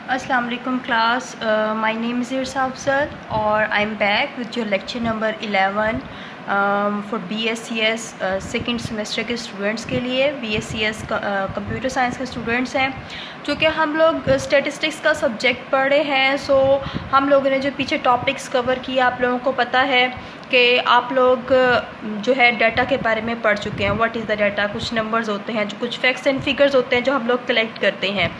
अस्सलाम वालेकुम class, my name is इरसा Afzal और I am back with your lecture number 11 for BScs second semester के students के लिए। BScs कंप्यूटर साइंस के स्टूडेंट्स हैं, चूँकि हम लोग स्टैटिस्टिक्स का सब्जेक्ट पढ़े हैं। सो हम लोगों ने जो पीछे टॉपिक्स कवर किए आप लोगों को पता है कि आप लोग जो है डाटा के बारे में पढ़ चुके हैं। व्हाट इज़ द डाटा, कुछ नंबर्स होते हैं, जो कुछ फैक्ट्स एंड फिगर्स होते हैं जो हम लोग कलेक्ट करते हैं,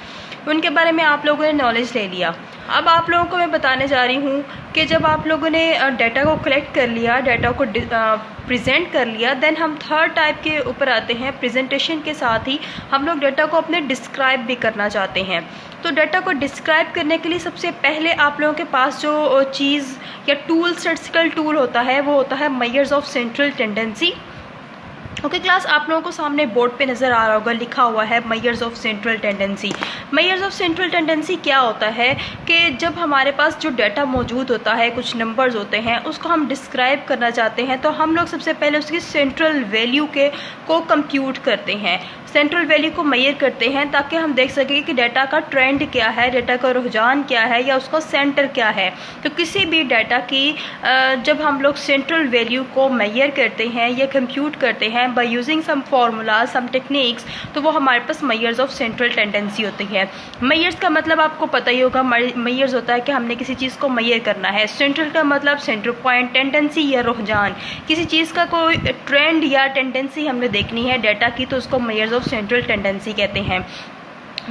उनके बारे में आप लोगों ने नॉलेज ले लिया। अब आप लोगों को मैं बताने जा रही हूँ कि जब आप लोगों ने डाटा को कलेक्ट कर लिया, डाटा को प्रेजेंट कर लिया, देन हम थर्ड टाइप के ऊपर आते हैं। प्रेजेंटेशन के साथ ही हम लोग डाटा को अपने डिस्क्राइब भी करना चाहते हैं। तो डाटा को डिस्क्राइब करने के लिए सबसे पहले आप लोगों के पास जो चीज़ या टूल, स्टैटिस्टिकल टूल होता है, वो होता है measures of central tendency. Okay class, आप लोगों को सामने बोर्ड पे नज़र आ रहा होगा, लिखा हुआ है measures of central tendency. Measures of central tendency क्या होता है कि जब हमारे पास जो डाटा मौजूद होता है, कुछ नंबर्स होते हैं, उसको हम डिस्क्राइब करना चाहते हैं, तो हम लोग सबसे पहले उसकी सेंट्रल वैल्यू को कंप्यूट करते हैं, सेंट्रल वैल्यू को मेजर करते हैं, ताकि हम देख सकें कि डाटा का ट्रेंड क्या है, डाटा का रुझान क्या है, या उसका सेंटर क्या है। तो किसी भी डाटा की जब हम लोग सेंट्रल वैल्यू को मेजर करते हैं या कंप्यूट करते हैं by using some formulas, some techniques, तो वो हमारे पास मेजर्स ऑफ सेंट्रल टेंडेंसी होती है। मेजर्स का मतलब आपको पता ही होगा, मेजर्स होता है कि हमने किसी चीज़ को मेजर करना है। सेंट्रल का मतलब सेंटर पॉइंट, टेंडेंसी या रुझान, किसी चीज़ का कोई ट्रेंड या टेंडेंसी हमने देखनी है डाटा की, तो उसको मेजर्स ऑफ सेंट्रल टेंडेंसी कहते हैं।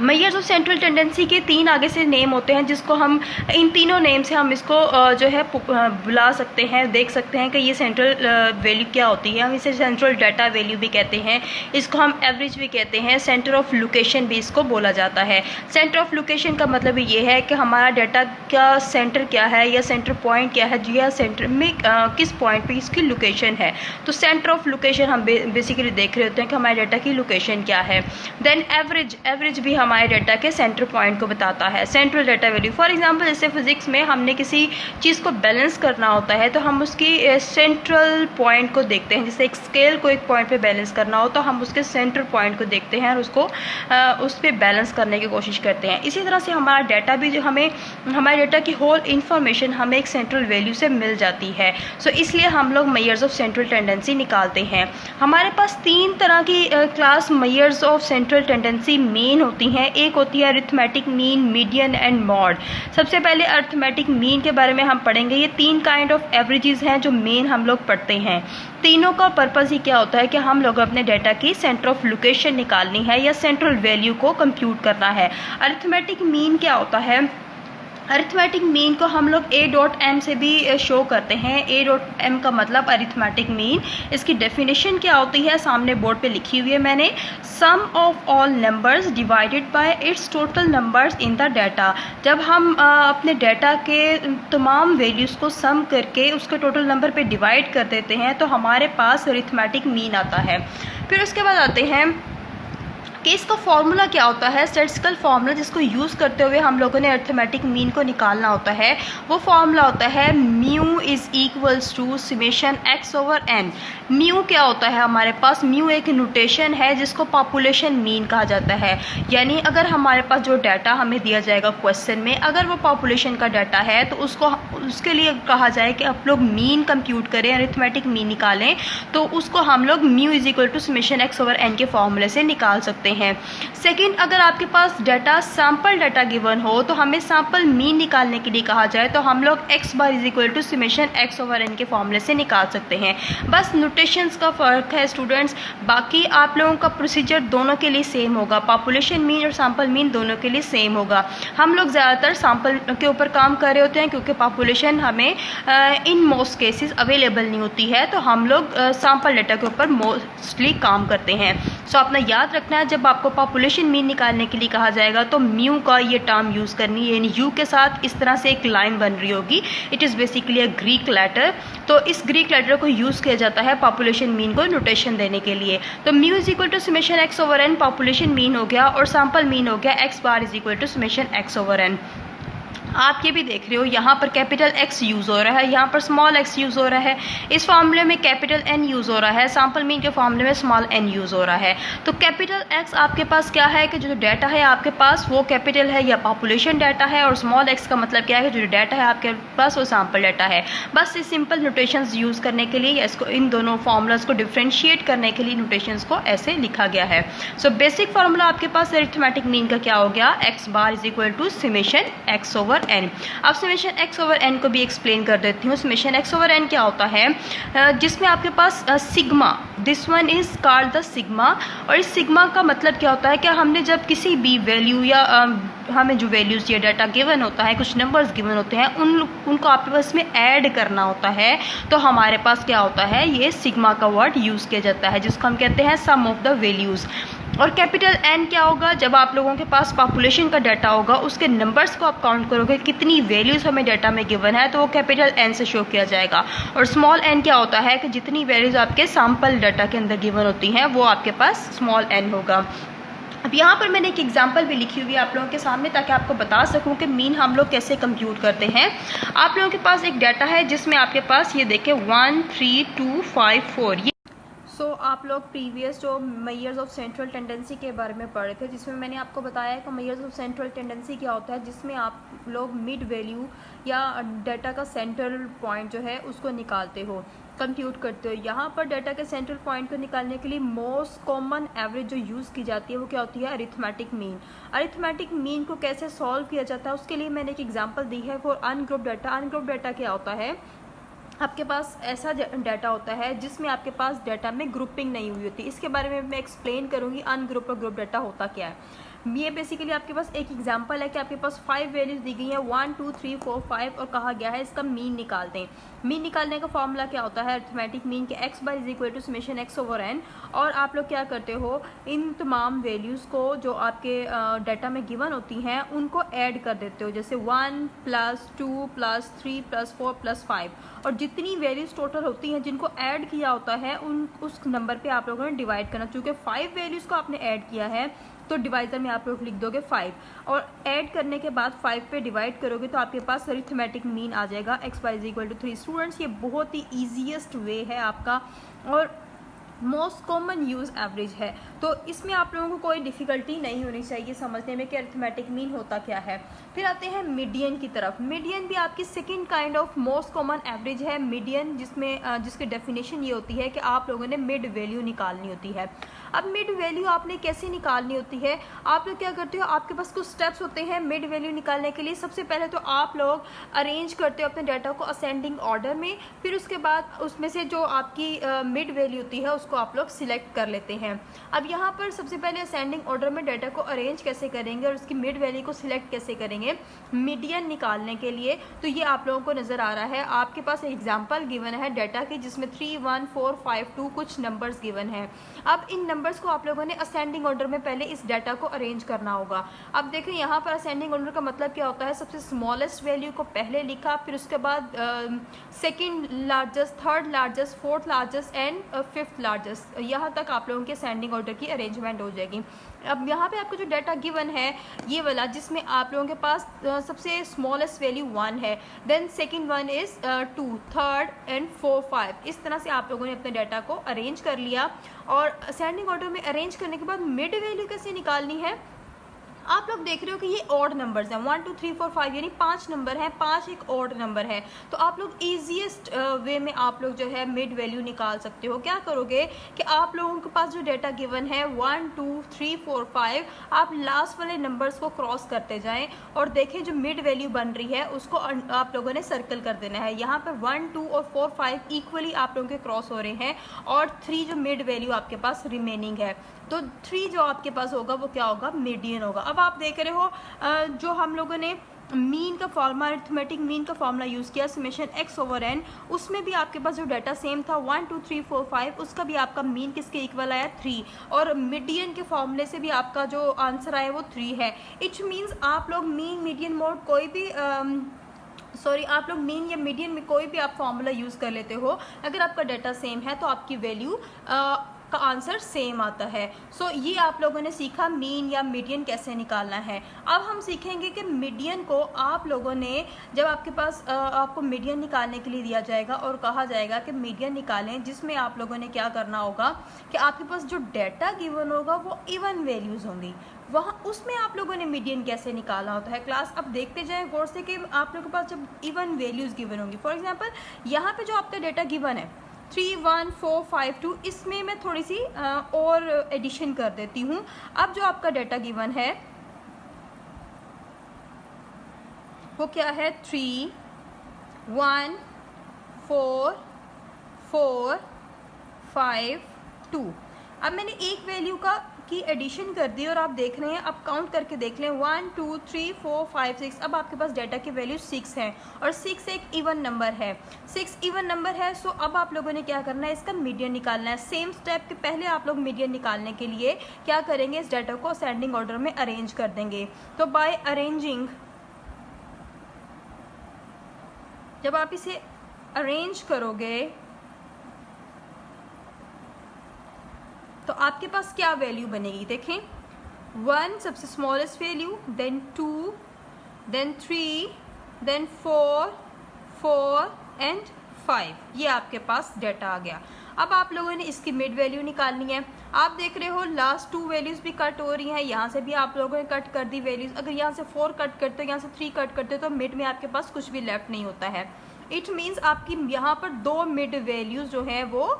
मेजर्स ऑफ सेंट्रल टेंडेंसी के 3 आगे से नेम होते हैं, जिसको हम इन तीनों नेम से हम इसको जो है बुला सकते हैं, देख सकते हैं कि ये सेंट्रल वैल्यू क्या होती है। हम इसे सेंट्रल डाटा वैल्यू भी कहते हैं, इसको हम एवरेज भी कहते हैं, सेंटर ऑफ लोकेशन भी इसको बोला जाता है। सेंटर ऑफ लोकेशन का मतलब ये है कि हमारा डाटा का सेंटर क्या है या सेंटर पॉइंट क्या है, या सेंटर में किस पॉइंट पे इसकी लोकेशन है। तो सेंटर ऑफ लोकेशन हम बेसिकली देख रहे होते हैं कि हमारे डाटा की लोकेशन क्या है। देन एवरेज भी हमारे डाटा के सेंटर पॉइंट को बताता है, central data value. For example जैसे फिजिक्स में हमने किसी चीज़ को बैलेंस करना होता है, तो हम उसकी सेंट्रल पॉइंट को देखते हैं। जैसे एक स्केल को एक पॉइंट पे बैलेंस करना हो, तो हम उसके सेंटर पॉइंट को देखते हैं और उसको उस पर बैलेंस करने की कोशिश करते हैं। इसी तरह से हमारा डाटा भी, जो हमें हमारे डाटा की होल इन्फॉर्मेशन हमें एक सेंट्रल वैल्यू से मिल जाती है। सो इसलिए हम लोग मेजर्स ऑफ सेंट्रल टेंडेंसी निकालते हैं। हमारे पास 3 तरह की class measures of central tendency main होती हैं। एक होती है arithmetic mean, median and mod. सबसे पहले अरिथमेटिक मीन के बारे में हम पढ़ेंगे। ये 3 काइंड ऑफ एवरेजेस हैं जो मेन हम लोग पढ़ते हैं। तीनों का पर्पस ही क्या होता है कि हम लोग अपने डाटा की सेंटर ऑफ लोकेशन निकालनी है या सेंट्रल वैल्यू को कंप्यूट करना है। अरिथमेटिक मीन क्या होता है? अरिथमेटिक मीन को हम लोग A.M से भी शो करते हैं। A.M का मतलब अरिथमेटिक मीन। इसकी डेफिनेशन क्या होती है, सामने बोर्ड पे लिखी हुई है मैंने। Sum of all numbers divided by its total numbers in the data. जब हम अपने डाटा के तमाम वैल्यूज़ को सम करके उसके टोटल नंबर पे डिवाइड कर देते हैं, तो हमारे पास अरिथमेटिक मीन आता है। फिर उसके बाद आते हैं कि इसका फॉर्मूला क्या होता है। स्टैटिस्टिकल फार्मूला जिसको यूज़ करते हुए हम लोगों ने अरिथमेटिक मीन को निकालना होता है, वो फार्मूला होता है mu is equals to summation x over n। Mu क्या होता है हमारे पास? म्यू एक नोटेशन है जिसको पॉपुलेशन मीन कहा जाता है। यानी अगर हमारे पास जो डाटा हमें दिया जाएगा क्वेश्चन में, अगर वो पॉपुलेशन का डाटा है, तो उसके लिए कहा जाए कि आप लोग मीन कंप्यूट करें, अरिथमेटिक मीन निकालें, तो उसको हम लोग mu is equal to summation x over n के फॉर्मूले से निकाल सकते हैं। सेकंड, अगर आपके पास डाटा सैंपल डाटा गिवन हो, तो हमें सैंपल मीन निकालने के लिए कहा जाए, तो हम लोग x bar is equal to summation x over n के फॉर्मूले से निकाल सकते हैं। बस नोटेशंस का फ़र्क है स्टूडेंट्स, बाकी आप लोगों का प्रोसीजर दोनों के लिए सेम होगा। पॉपुलेशन मीन और सैंपल मीन दोनों के लिए सेम होगा। हम लोग ज़्यादातर सैंपल के ऊपर काम कर रहे होते हैं, क्योंकि पॉपुलेशन हमें इन मोस्ट केसेस अवेलेबल नहीं होती है, तो हम लोग सैंपल डाटा के ऊपर मोस्टली काम करते हैं। सो अपना याद रखना है, जब आपको पॉपुलेशन मीन निकालने के लिए कहा जाएगा, तो म्यू का ये टर्म यूज़ करनी है। यानी यू के साथ इस तरह से एक लाइन बन रही होगी। It is basically a Greek letter. तो इस ग्रीक लेटर को यूज़ किया जाता है पॉपुलेशन मीन को नोटेशन देने के लिए। तो mu is equal to summation x over n population mean हो गया, और सैंपल मीन हो गया x bar is equal to summation x over n। आप ये भी देख रहे हो यहाँ पर कैपिटल X यूज़ हो रहा है, यहाँ पर स्मॉल x यूज़ हो रहा है, इस फॉर्मूले में कैपिटल N यूज़ हो रहा है, सैम्पल मीन के फॉर्मूले में स्मॉल n यूज़ हो रहा है। तो कैपिटल X आपके पास क्या है कि जो डाटा है आपके पास वो कैपिटल है या पॉपुलेशन डाटा है, और स्मॉल x का मतलब क्या है कि जो डाटा है आपके पास वो सैम्पल डाटा है। बस इस सिंपल नोटेशंस यूज़ करने के लिए, इसको इन दोनों फॉर्मूलाज को डिफ्रेंशिएट करने के लिए नोटेशंस को ऐसे लिखा गया है। सो बेसिक फार्मूला आपके पास अरिथमेटिक मीन का क्या हो गया, x bar is equal to summation x over n। अब समेशन x ओवर n को भी एक्सप्लेन कर देती हूँ। समेशन x ओवर n क्या होता है, जिसमें आपके पास sigma, this one is called the sigma, और इस सिग्मा का मतलब क्या होता है कि हमने जब किसी भी वैल्यू या हमें जो वैल्यूज़ या डाटा गिवन होता है, कुछ नंबर्स गिवन होते हैं, उनको आपके पास में ऐड करना होता है, तो हमारे पास क्या होता है, ये सिग्मा का वर्ड यूज़ किया जाता है, जिसको हम कहते हैं सम ऑफ द वैल्यूज़। और कैपिटल N क्या होगा, जब आप लोगों के पास पॉपुलेशन का डाटा होगा, उसके नंबर्स को आप काउंट करोगे कितनी वैल्यूज़ हमें डाटा में गिवन है, तो वो कैपिटल N से शो किया जाएगा। और स्मॉल n क्या होता है कि जितनी वैल्यूज़ आपके सैम्पल डाटा के अंदर गिवन होती हैं वो आपके पास स्मॉल n होगा। अब यहाँ पर मैंने एक एग्जांपल भी लिखी हुई है आप लोगों के सामने, ताकि आपको बता सकूँ कि मीन हम लोग कैसे कंप्यूट करते हैं। आप लोगों के पास एक डाटा है जिसमें आपके पास ये देखें 1 3 2 5 4, ये आप लोग प्रीवियस जो मेजर्स ऑफ सेंट्रल टेंडेंसी के बारे में पढ़े थे, जिसमें मैंने आपको बताया कि मेजर्स ऑफ सेंट्रल टेंडेंसी क्या होता है, जिसमें आप लोग मिड वैल्यू या डाटा का सेंट्रल पॉइंट जो है उसको निकालते हो, कंप्यूट करते हो। यहाँ पर डाटा के सेंट्रल पॉइंट को निकालने के लिए मोस्ट कॉमन एवरेज जो यूज़ की जाती है वो क्या होती है, अरिथमेटिक मीन। अरिथमेटिक मीन को कैसे सॉल्व किया जाता है उसके लिए मैंने एक एग्जांपल दी है for ungroup data. Ungroup data क्या होता है, आपके पास ऐसा डाटा होता है जिसमें आपके पास डाटा में ग्रुपिंग नहीं हुई होती। इसके बारे में मैं एक्सप्लेन करूँगी अनग्रुप और ग्रुप डाटा होता क्या है। ये बेसिकली आपके पास एक एग्जांपल है कि आपके पास 5 वैल्यूज दी गई हैं 1 2 3 4 5, और कहा गया है इसका मीन निकाल दें। मीन निकालने का फॉर्मूला क्या होता है, अरिथमेटिक मीन के x bar is equal to summation x over n। और आप लोग क्या करते हो, इन तमाम वैल्यूज़ को जो आपके डाटा में गिवन होती हैं उनको ऐड कर देते हो, जैसे 1 + 2 + 3 + 4 + 5, और जितनी वैल्यूज़ टोटल होती हैं जिनको ऐड किया होता है उस नंबर पे आप लोगों ने डिवाइड करना। चूँकि 5 वैल्यूज़ को आपने ऐड किया है तो डिवाइज़र में आप लोग लिख दोगे 5, और ऐड करने के बाद 5 पे डिवाइड करोगे तो आपके पास अरिथमेटिक मीन आ जाएगा x bar is equal to 3। Students, ये बहुत ही ईजीएस्ट वे है आपका और मोस्ट कॉमन यूज़ एवरेज है, तो इसमें आप लोगों को कोई डिफ़िकल्टी नहीं होनी चाहिए समझने में कि अरिथमेटिक मीन होता क्या है। फिर आते हैं मीडियन की तरफ। मीडियन भी आपकी second kind of most common average है। मीडियन जिसकी डेफिनेशन ये होती है कि आप लोगों ने मिड वैल्यू निकालनी होती है। अब मिड वैल्यू आपने कैसे निकालनी होती है, आप लोग क्या करते हो, आपके पास कुछ स्टेप्स होते हैं मिड वैल्यू निकालने के लिए। सबसे पहले तो आप लोग अरेंज करते हो अपने डाटा को असेंडिंग ऑर्डर में, फिर उसके बाद उसमें से जो आपकी मिड वैल्यू होती है उसको आप लोग सिलेक्ट कर लेते हैं। अब यहाँ पर सबसे पहले असेंडिंग ऑर्डर में डाटा को अरेंज कैसे करेंगे और उसकी मिड वैल्यू को सिलेक्ट कैसे करेंगे मीडियन निकालने के लिए, तो ये आप लोगों को नज़र आ रहा है। आपके पास एग्जाम्पल गिवन है डाटा की जिसमें 3 1 4 5 2 कुछ नंबर्स गिवन है। अब इन नंबर्स को आप लोगों ने असेंडिंग ऑर्डर में पहले इस डाटा को अरेंज करना होगा। अब देखें यहाँ पर असेंडिंग ऑर्डर का मतलब क्या होता है, सबसे स्मॉलेस्ट वैल्यू को पहले लिखा, फिर उसके बाद second largest, third largest, fourth largest and fifth largest, यहाँ तक आप लोगों के असेंडिंग ऑर्डर की अरेंजमेंट हो जाएगी। अब यहाँ पे आपको जो डाटा गिवन है ये वाला, जिसमें आप लोगों के पास सबसे स्मॉलेस्ट वैल्यू 1 है, then second one is 2, third and 4 5। इस तरह से आप लोगों ने अपने डाटा को अरेंज कर लिया। और असेंडिंग ऑर्डर में अरेंज करने के बाद मिड वैल्यू कैसे निकालनी है, आप लोग देख रहे हो कि ये ऑड नंबर्स हैं 1 2 3 4 5, यानी 5 नंबर हैं, 5 एक ऑड नंबर है। तो आप लोग ईजीएस्ट वे में आप लोग जो है मिड वैल्यू निकाल सकते हो। क्या करोगे कि आप लोगों के पास जो डाटा गिवन है 1 2 3 4 5, आप लास्ट वाले नंबर्स को क्रॉस करते जाएं और देखें जो मिड वैल्यू बन रही है उसको आप लोगों ने सर्कल कर देना है। यहाँ पर 1 2 और 4 5 इक्वली आप लोगों के क्रॉस हो रहे हैं, और 3 जो मिड वैल्यू आपके पास रिमेनिंग है, तो 3 जो आपके पास होगा वो क्या होगा, मीडियन होगा। अब आप देख रहे हो जो हम लोगों ने मीन का फॉर्मूला, अरिथमेटिक मीन का फॉर्मूला यूज़ किया समेशन x ओवर n, उसमें भी आपके पास जो डाटा सेम था 1 2 3 4 5, उसका भी आपका मीन किसके इक्वल आया 3, और मीडियन के फॉर्मूले से भी आपका जो आंसर आया वो 3 है। इट मीन्स आप लोग मीन मीडियन मोड कोई भी आप लोग मीन या मीडियन में कोई भी आप फॉर्मूला यूज़ कर लेते हो। अगर आपका डाटा सेम है तो आपकी वैल्यू का आंसर सेम आता है। सो ये आप लोगों ने सीखा मीन या मीडियन कैसे निकालना है। अब हम सीखेंगे कि मीडियन को आप लोगों ने, जब आपके पास आपको मीडियन निकालने के लिए दिया जाएगा और कहा जाएगा कि मीडियन निकालें, जिसमें आप लोगों ने क्या करना होगा कि आपके पास जो डेटा गिवन होगा वो इवन वैल्यूज़ होंगी, वहाँ उसमें आप लोगों ने मीडियन कैसे निकालना होता है। क्लास अब देखते जाएं गौर से कि आप लोगों के पास जब इवन वैल्यूज़ गिवन होंगी, फॉर एग्जांपल यहाँ पे जो आपका डेटा गिवन है 3, 1, 4, 5, 2, इसमें मैं थोड़ी सी और एडिशन कर देती हूँ। अब जो आपका डेटा गिवन है वो क्या है, 3, 1, 4, 4, 5, 2। अब मैंने एक वैल्यू की एडिशन कर दी और आप देख रहे हैं, अब काउंट करके देख लें 1, 2, 3, 4, 5, 6। अब आपके पास डेटा की वैल्यू 6 है और 6 एक इवन नंबर है, 6 इवन नंबर है। सो अब आप लोगों ने क्या करना है, इसका मीडियन निकालना है। सेम स्टेप के पहले आप लोग मीडियन निकालने के लिए क्या करेंगे, इस डेटा को असेंडिंग ऑर्डर में अरेंज कर देंगे। तो बाय अरेंजिंग, जब आप इसे अरेंज करोगे तो आपके पास क्या वैल्यू बनेगी, देखें 1 सबसे smallest value, then 2, then 3, then 4, 4 and 5। ये आपके पास डेटा आ गया। अब आप लोगों ने इसकी मिड वैल्यू निकालनी है। आप देख रहे हो लास्ट 2 वैल्यूज़ भी कट हो रही हैं, यहाँ से भी आप लोगों ने कट कर दी वैल्यूज़। अगर यहाँ से 4 कट करते हो, यहाँ से 3 कट करते हो, तो मिड में आपके पास कुछ भी लेफ्ट नहीं होता है। इट मीन्स आपकी यहाँ पर 2 मिड वैल्यूज़ जो हैं वो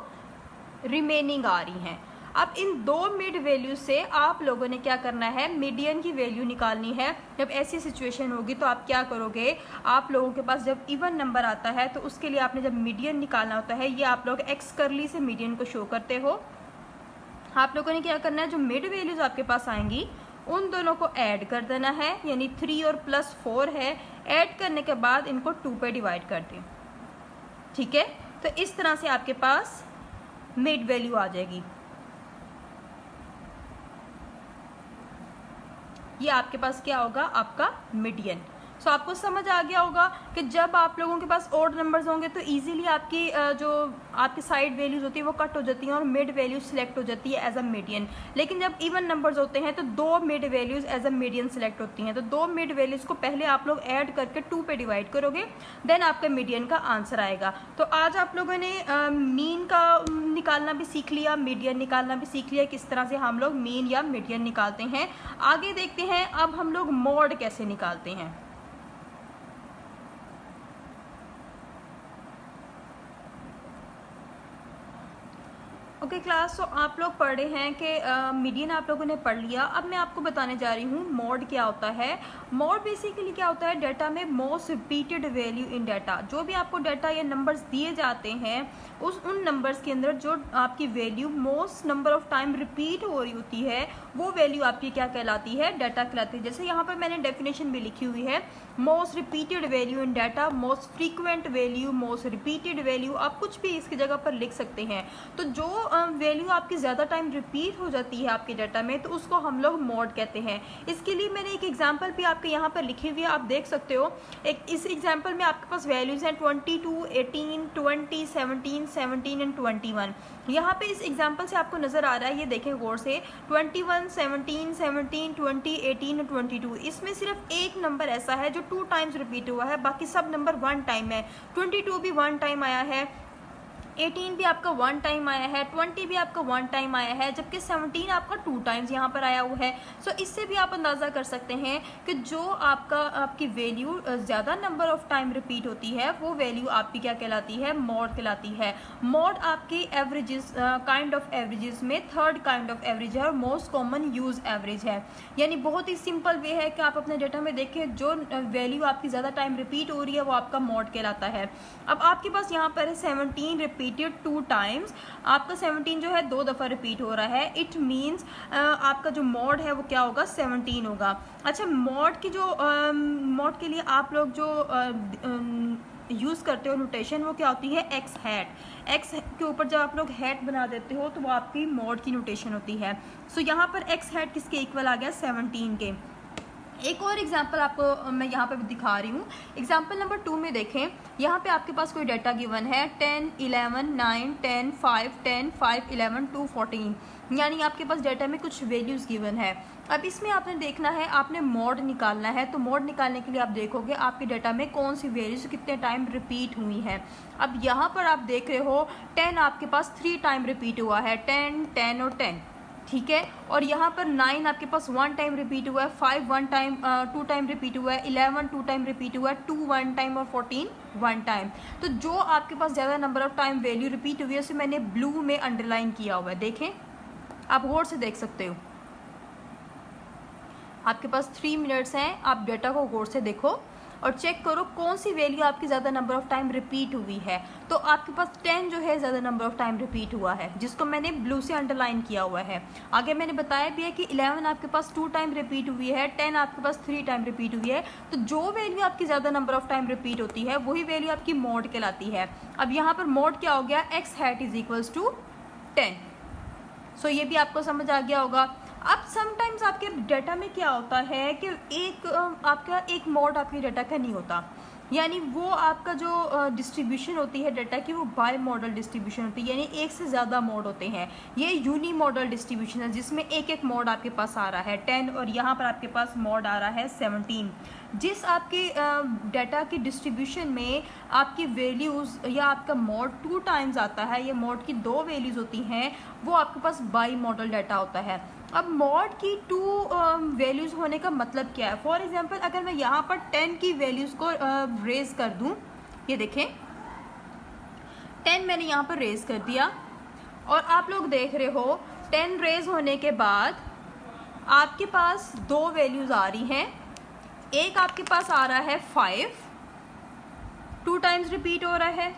रिमेनिंग आ रही हैं। अब इन 2 मिड वैल्यू से आप लोगों ने क्या करना है, मीडियन की वैल्यू निकालनी है। जब ऐसी सिचुएशन होगी तो आप क्या करोगे, आप लोगों के पास जब इवन नंबर आता है तो उसके लिए आपने जब मीडियन निकालना होता है, ये आप लोग एक्स करली से मीडियन को शो करते हो। आप लोगों ने क्या करना है, जो मिड वैल्यूज आपके पास आएंगी उन दोनों को ऐड कर देना है, यानी 3 और प्लस 4 है। ऐड करने के बाद इनको 2 पे डिवाइड कर दें, ठीक है। तो इस तरह से आपके पास मिड वैल्यू आ जाएगी। ये आपके पास क्या होगा, आपका मीडियन। सो आपको समझ आ गया होगा कि जब आप लोगों के पास ऑड नंबर्स होंगे तो इजीली आपकी जो आपकी साइड वैल्यूज होती है वो कट हो जाती हैं और मिड वैल्यूज सिलेक्ट हो जाती है एज अ मीडियन। लेकिन जब इवन नंबर्स होते हैं तो 2 mid values as a median select होती हैं। तो 2 मिड वैल्यूज को पहले आप लोग ऐड करके 2 पे डिवाइड करोगे, देन आपका मीडियन का आंसर आएगा। तो आज आप लोगों ने मीन का निकालना भी सीख लिया, मीडियन निकालना भी सीख लिया, किस तरह से हम लोग मीन या मीडियन निकालते हैं। आगे देखते हैं अब हम लोग मॉड कैसे निकालते हैं। ओके क्लास, तो आप लोग पढ़े हैं कि मीडियन आप लोगों ने पढ़ लिया। अब मैं आपको बताने जा रही हूँ मॉड क्या होता है। मॉड बेसिकली क्या होता है, डाटा में most repeated value in data. जो भी आपको डाटा या नंबर्स दिए जाते हैं उन नंबर्स के अंदर जो आपकी value most number of time repeat हो रही होती है वो वैल्यू आपकी क्या कहलाती है, डाटा कहलाती है। जैसे यहाँ पर मैंने डेफिनेशन भी लिखी हुई है, most repeated value in data, most frequent value, most repeated value, आप कुछ भी इसकी जगह पर लिख सकते हैं। तो जो वैल्यू आपकी ज़्यादा टाइम रिपीट हो जाती है आपके डाटा में तो उसको हम लोग मॉड कहते हैं। इसके लिए मैंने एक एग्जांपल भी आपके यहाँ पर लिखी हुई है, आप देख सकते हो। इस एग्जांपल में आपके पास वैल्यूज़ हैं 22, 18, 20, 17, 17 एंड 21। यहाँ पे इस एग्जांपल से आपको नज़र आ रहा है, ये देखें गौर से, 21, 17, 17, 20, 18 और 22। इसमें सिर्फ एक नंबर ऐसा है जो 2 टाइम्स रिपीट हुआ है, बाकी सब नंबर 1 टाइम है। 22 भी 1 टाइम आया है, 18 भी आपका 1 टाइम आया है, 20 भी आपका 1 टाइम आया है, जबकि 17 आपका 2 टाइम्स यहाँ पर आया हुआ है। सो इससे भी आप अंदाज़ा कर सकते हैं कि जो आपकी वैल्यू ज़्यादा नंबर ऑफ टाइम रिपीट होती है वो वैल्यू आपकी क्या कहलाती है, मॉड कहलाती है। मॉड आपकी एवरेजेस, काइंड ऑफ एवरेजेस में थर्ड काइंड ऑफ एवरेज है और मोस्ट कॉमन यूज एवरेज है। यानी बहुत ही सिंपल वे है कि आप अपने डेटा में देखें जो वैल्यू आपकी ज़्यादा टाइम रिपीट हो रही है वो आपका मॉड कहलाता है। अब आपके पास यहाँ पर है 17 रिपीटेड 2 टाइम्स, आपका 17 जो है 2 दफ़ा रिपीट हो रहा है। इट मीन्स आपका जो मॉड है वो क्या होगा, 17 होगा। अच्छा, मॉड की जो मॉड के लिए आप लोग जो यूज़ करते हो नोटेशन वो क्या होती है, एक्स हैट। एक्स के ऊपर जब आप लोग हैट बना देते हो तो वो आपकी मॉड की नोटेशन होती है। सो यहाँ पर एक्स हैट किसके इक्वल आ गया, 17 के। एक और एग्जांपल आपको मैं यहाँ पे दिखा रही हूँ। एग्जांपल नंबर 2 में देखें, यहाँ पे आपके पास कोई डाटा गिवन है 10, 11, 9, 10, 5, 10, 5, 11, 2, 14, यानी आपके पास डाटा में कुछ वैल्यूज़ गिवन है। अब इसमें आपने देखना है, आपने मॉड निकालना है। तो मॉड निकालने के लिए आप देखोगे आपके डाटा में कौन सी वैल्यूज कितने टाइम रिपीट हुई हैं। अब यहाँ पर आप देख रहे हो 10 आपके पास 3 टाइम रिपीट हुआ है, 10, 10 और 10, ठीक है। और यहाँ पर 9 आपके पास 1 टाइम रिपीट हुआ है, 5 1 टाइम 2 टाइम रिपीट हुआ है, 11 2 टाइम रिपीट हुआ है, 2 1 टाइम और 14 1 टाइम। तो जो आपके पास ज़्यादा number of time value repeat हुई है उसे मैंने ब्लू में अंडरलाइन किया हुआ है। देखें, आप गौर से देख सकते हो। आपके पास 3 मिनट्स हैं, आप डाटा को गौर से देखो और चेक करो कौन सी वैल्यू आपकी ज़्यादा नंबर ऑफ टाइम रिपीट हुई है। तो आपके पास 10 जो है ज़्यादा नंबर ऑफ टाइम रिपीट हुआ है, जिसको मैंने ब्लू से अंडरलाइन किया हुआ है। आगे मैंने बताया भी है कि 11 आपके पास 2 टाइम रिपीट हुई है, 10 आपके पास 3 टाइम रिपीट हुई है। तो जो वैल्यू आपकी ज़्यादा नंबर ऑफ टाइम रिपीट होती है वही वैल्यू आपकी मॉड कहलाती है। अब यहाँ पर मॉड क्या हो गया, x hat is equals to 10। So ये भी आपको समझ आ गया होगा। अब समटाइम्स आपके डाटा में क्या होता है कि आपका एक मॉड आपके डाटा का नहीं होता, यानी वो आपका जो डिस्ट्रीब्यूशन होती है डाटा की वो बाय मॉडल डिस्ट्रीब्यूशन होती है, यानी एक से ज़्यादा मॉड होते हैं। ये यूनी मॉडल डिस्ट्रीब्यूशन है जिसमें एक एक मॉड आपके पास आ रहा है 10 और यहाँ पर आपके पास मॉड आ रहा है 17। जिस आपके डाटा की डिस्ट्रीब्यूशन में आपकी वैल्यूज़ या आपका मॉड 2 टाइम्स आता है या मॉड की 2 वैल्यूज़ होती हैं, वो आपके पास बाई मॉडल डाटा होता है। अब मॉड की 2 वैल्यूज़ होने का मतलब क्या है। फॉर एग्जांपल अगर मैं यहाँ पर 10 की वैल्यूज़ को रेज कर दूँ, ये देखें 10 मैंने यहाँ पर रेज कर दिया और आप लोग देख रहे हो 10 रेज होने के बाद आपके पास 2 वैल्यूज़ आ रही हैं। एक आपके पास आ रहा है 5, 2 टाइम्स रिपीट हो रहा है,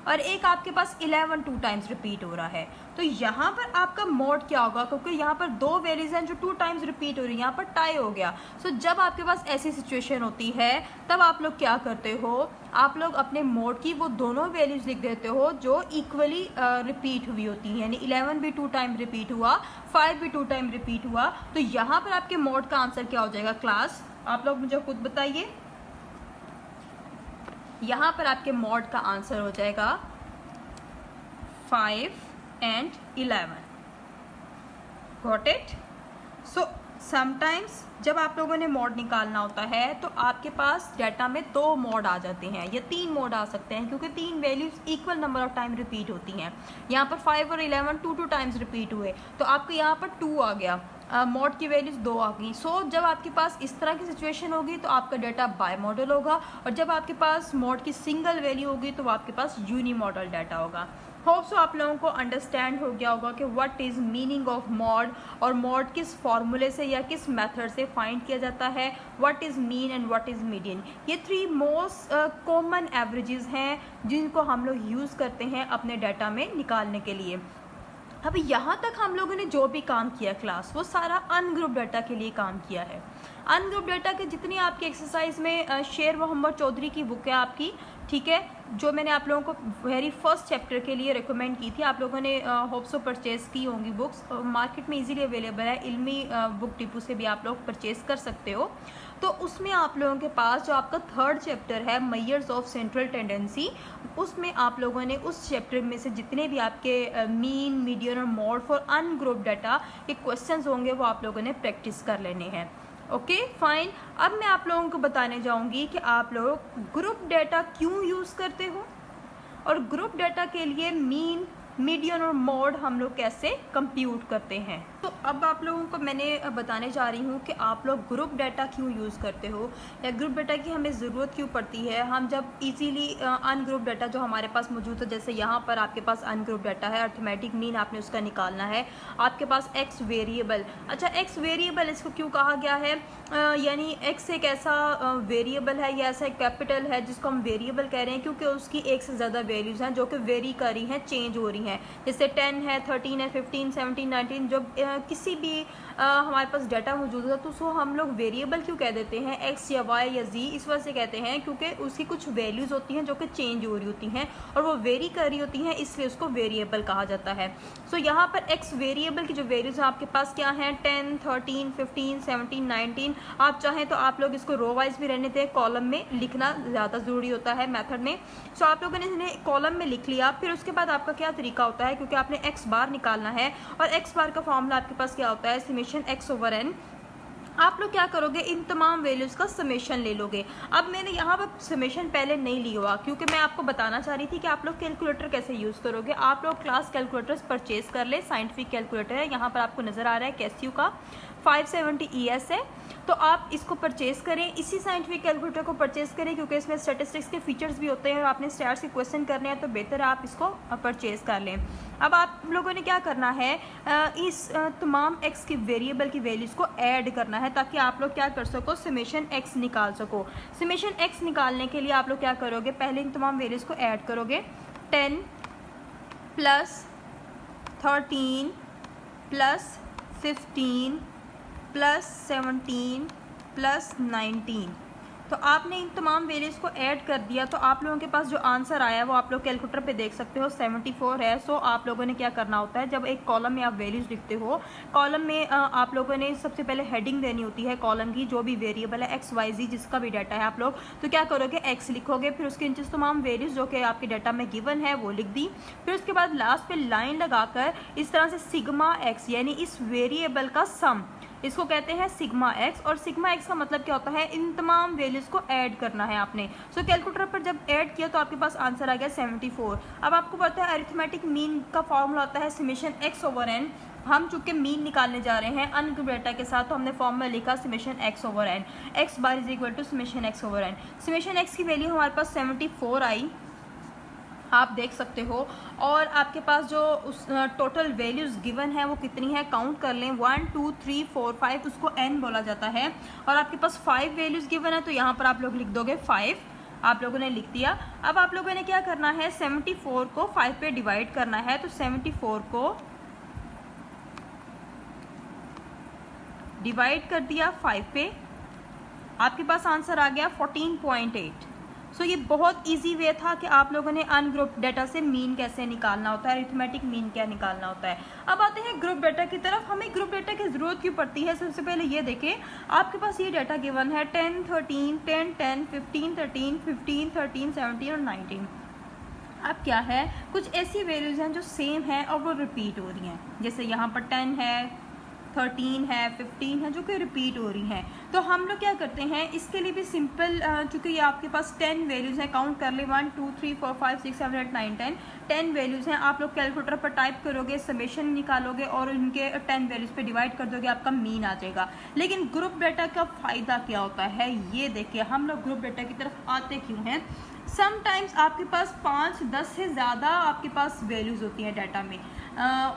और एक आपके पास 11 2 टाइम्स रिपीट हो रहा है। तो यहाँ पर आपका मॉड क्या होगा, क्योंकि यहाँ पर 2 वैल्यूज हैं जो 2 टाइम्स रिपीट हो रही है, यहाँ पर टाई हो गया। सो जब आपके पास ऐसी सिचुएशन होती है तब आप लोग क्या करते हो, आप लोग अपने मॉड की वो दोनों वैल्यूज लिख देते हो जो इक्वली रिपीट हुई होती हैं, यानी 11 भी 2 टाइम रिपीट हुआ, 5 भी 2 टाइम रिपीट हुआ। तो यहाँ पर आपके मॉड का आंसर क्या हो जाएगा क्लास, आप लोग मुझे खुद बताइए। यहाँ पर आपके मॉड का आंसर हो जाएगा 5 and 11। Got it. So sometimes जब आप लोगों ने मॉड निकालना होता है तो आपके पास डाटा में 2 मॉड आ जाते हैं या 3 मॉड आ सकते हैं, क्योंकि 3 values equal number of time repeat होती हैं। यहाँ पर 5 और 11 2 टाइम्स रिपीट हुए, तो आपको यहाँ पर 2 आ गया, मॉड की वैल्यूज 2 आ गई। सो जब आपके पास इस तरह की सिचुएशन होगी तो आपका डाटा बाय मॉडल होगा, और जब आपके पास मॉड की सिंगल वैल्यू होगी तो आपके पास यूनी मॉडल डाटा होगा। होप सो आप लोगों को अंडरस्टैंड हो गया होगा कि what is meaning of mod, और मॉड किस फॉर्मूले से या किस मेथड से फाइंड किया जाता है, what is mean and what is median. ये 3 मोस्ट कॉमन एवरेजेस हैं जिनको हम लोग यूज़ करते हैं अपने डाटा में निकालने के लिए। अब यहाँ तक हम लोगों ने जो भी काम किया क्लास, वो सारा अनग्रुप डाटा के लिए काम किया है। अनग्रुप डाटा के जितनी आपकी एक्सरसाइज में शेर मोहम्मद चौधरी की बुक है आपकी, ठीक है, जो मैंने आप लोगों को वेरी फर्स्ट चैप्टर के लिए रिकमेंड की थी, आप लोगों ने होप्सो परचेज़ की होंगी बुक्स, मार्केट में इजीली अवेलेबल है, इल्मी बुक डिपो से भी आप लोग परचेज़ कर सकते हो। तो उसमें आप लोगों के पास जो आपका 3rd चैप्टर है मेजर्स ऑफ सेंट्रल टेंडेंसी, उसमें आप लोगों ने उस चैप्टर में से जितने भी आपके मीन, मीडियन और मॉड फॉर अनग्रुप डाटा के क्वेश्चंस होंगे वो आप लोगों ने प्रैक्टिस कर लेने हैं। Okay fine. अब मैं आप लोगों को बताने जाऊंगी कि आप लोग ग्रुप डाटा क्यों यूज़ करते हो और ग्रुप डाटा के लिए मीन, मीडियन और मॉड हम लोग कैसे कंप्यूट करते हैं। तो अब आप लोगों को मैंने बताने जा रही हूँ कि आप लोग ग्रुप डाटा क्यों यूज़ करते हो या ग्रुप डाटा की हमें ज़रूरत क्यों पड़ती है। हम जब इजीली अनग्रुप डाटा जो हमारे पास मौजूद है, जैसे यहाँ पर आपके पास अनग्रुप डाटा है, अर्थमेटिक मीन आपने उसका निकालना है, आपके पास एक्स वेरिएबल। अच्छा, एक्स वेरिएबल इसको क्यों कहा गया है, यानी एक्स एक ऐसा वेरिएबल है या ऐसा एक कैपिटल है जिसको हम वेरिएबल कह रहे हैं क्योंकि उसकी एक से ज़्यादा वैल्यूज़ हैं जो कि वेरी कर रही हैं, चेंज हो रही हैं। जैसे 10 है, 13 है, 15, 17, 19, जो किसी भी हमारे पास डाटा मौजूद होता है तो उसको हम लोग वेरिएबल क्यों कह देते हैं, एक्स या वाई या जी, इस वजह से कहते हैं क्योंकि उसकी कुछ वैल्यूज़ होती हैं जो कि चेंज हो रही होती हैं और वो वेरी कर रही होती हैं, इसलिए उसको वेरिएबल कहा जाता है। सो यहाँ पर एक्स वेरिएबल की जो वैल्यूज़ हैं आपके पास क्या हैं, 10, 13, 15, 17, 19। आप चाहें तो आप लोग इसको रो वाइज भी रहने दें, कॉलम में लिखना ज़्यादा ज़रूरी होता है मेथड में। सो आप लोगों ने इन्हें कॉलम में लिख लिया, फिर उसके बाद आपका क्या तरीका होता है, क्योंकि आपने एक्स बार निकालना है और एक्स बार का फॉर्मूला आपके पास क्या होता है, समेशन एक्स ओवर एन। आप लोग क्या करोगे, इन तमाम वैल्यूज़ का समेशन ले लोगे। अब मैंने यहाँ पर समेशन पहले नहीं लिया हुआ क्योंकि मैं आपको बताना चाह रही थी कि आप लोग कैलकुलेटर कैसे यूज़ करोगे। आप लोग क्लास कैलकुलेटर्स परचेज कर ले, साइंटिफिक कैलकुलेटर है, यहाँ पर आपको नज़र आ रहा है कैसियो का 570 ES है, तो आप इसको परचेज करें। इसी साइंटिफिक कैलकुलेटर को परचेज करें क्योंकि इसमें स्टैटिस्टिक्स के फीचर्स भी होते हैं और आपने स्टैट्स के क्वेश्चन करने हैं तो बेहतर है आप इसको परचेज कर लें। अब आप लोगों ने क्या करना है, इस तमाम एक्स की वेरिएबल की वैल्यूज़ को ऐड करना है ताकि आप लोग क्या कर सको, समेशन एक्स निकाल सको। समेशन एक्स निकालने के लिए आप लोग क्या करोगे, पहले इन तमाम वैल्यूज़ को ऐड करोगे। 10 + 13 + 15 + 17 + 19, तो आपने इन तमाम वैल्यूज़ को ऐड कर दिया तो आप लोगों के पास जो आंसर आया वो आप लोग कैलकुलेटर पे देख सकते हो 74 है। सो आप लोगों ने क्या करना होता है, जब एक कॉलम में आप वैल्यूज़ लिखते हो, कॉलम में आप लोगों ने सबसे पहले हेडिंग देनी होती है कॉलम की, जो भी वेरिएबल है एक्स वाई जी जिसका भी डाटा है आप लोग, तो क्या करोगे, एक्स लिखोगे, फिर उसके नीचे तमाम वैल्यूज़ जो कि आपके डाटा में गिवन है वो लिख दी। फिर उसके बाद लास्ट पे लाइन लगाकर इस तरह से सिग्मा एक्स यानी इस वेरिएबल का सम, इसको कहते हैं सिग्मा एक्स। और सिग्मा एक्स का मतलब क्या होता है, इन तमाम वैल्यूज़ को ऐड करना है आपने। सो कैलकुलेटर पर जब ऐड किया तो आपके पास आंसर आ गया 74। अब आपको पता है अरिथमेटिक मीन का फॉर्मूला होता है समेशन एक्स ओवर एन। हम चूंकि मीन निकालने जा रहे हैं अनग्रुप डेटा के साथ, तो हमने फॉर्मूला लिखा summation x over n, x bar is equal to summation x over n. Summation x की वैल्यू हमारे पास 74 आई, आप देख सकते हो। और आपके पास जो उस टोटल वैल्यूज़ गिवन है वो कितनी है, काउंट कर लें, 1 2 3 4 5, उसको n बोला जाता है। और आपके पास 5 वैल्यूज़ गिवन है तो यहाँ पर आप लोग लिख दोगे 5, आप लोगों ने लिख दिया। अब आप लोगों ने क्या करना है, 74 को 5 पे डिवाइड करना है, तो 74 को डिवाइड कर दिया 5 पे, आपके पास आंसर आ गया 14.8। सो ये बहुत इजी वे था कि आप लोगों ने अनग्रुप डाटा से मीन कैसे निकालना होता है, अरिथमेटिक मीन क्या निकालना होता है। अब आते हैं ग्रुप डाटा की तरफ। हमें ग्रुप डाटा की ज़रूरत क्यों पड़ती है, सबसे पहले ये देखें, आपके पास ये डाटा गिवन है 10 13 10 10 15 13 15 13 17 और 19। अब क्या है, कुछ ऐसी वैल्यूज़ हैं जो सेम हैं और वो रिपीट हो रही हैं, जैसे यहाँ पर 10 है, 13 है, 15 है, जो कि रिपीट हो रही हैं। तो हम लोग क्या करते हैं, इसके लिए भी सिंपल, चूँकि ये आपके पास 10 वैल्यूज़ हैं, काउंट कर ले 1 2 3 4 5 6 7 8 9 10 वैल्यूज़ हैं। आप लोग कैलकुलेटर पर टाइप करोगे, समेशन निकालोगे और उनके 10 वैल्यूज़ पे डिवाइड कर दोगे, आपका मीन आ जाएगा। लेकिन ग्रुप डाटा का फ़ायदा क्या होता है, ये देखिए, हम लोग ग्रुप डाटा की तरफ आते क्यों हैं। समटाइम्स आपके पास 5-10 से ज़्यादा आपके पास वैल्यूज़ होती हैं डाटा में,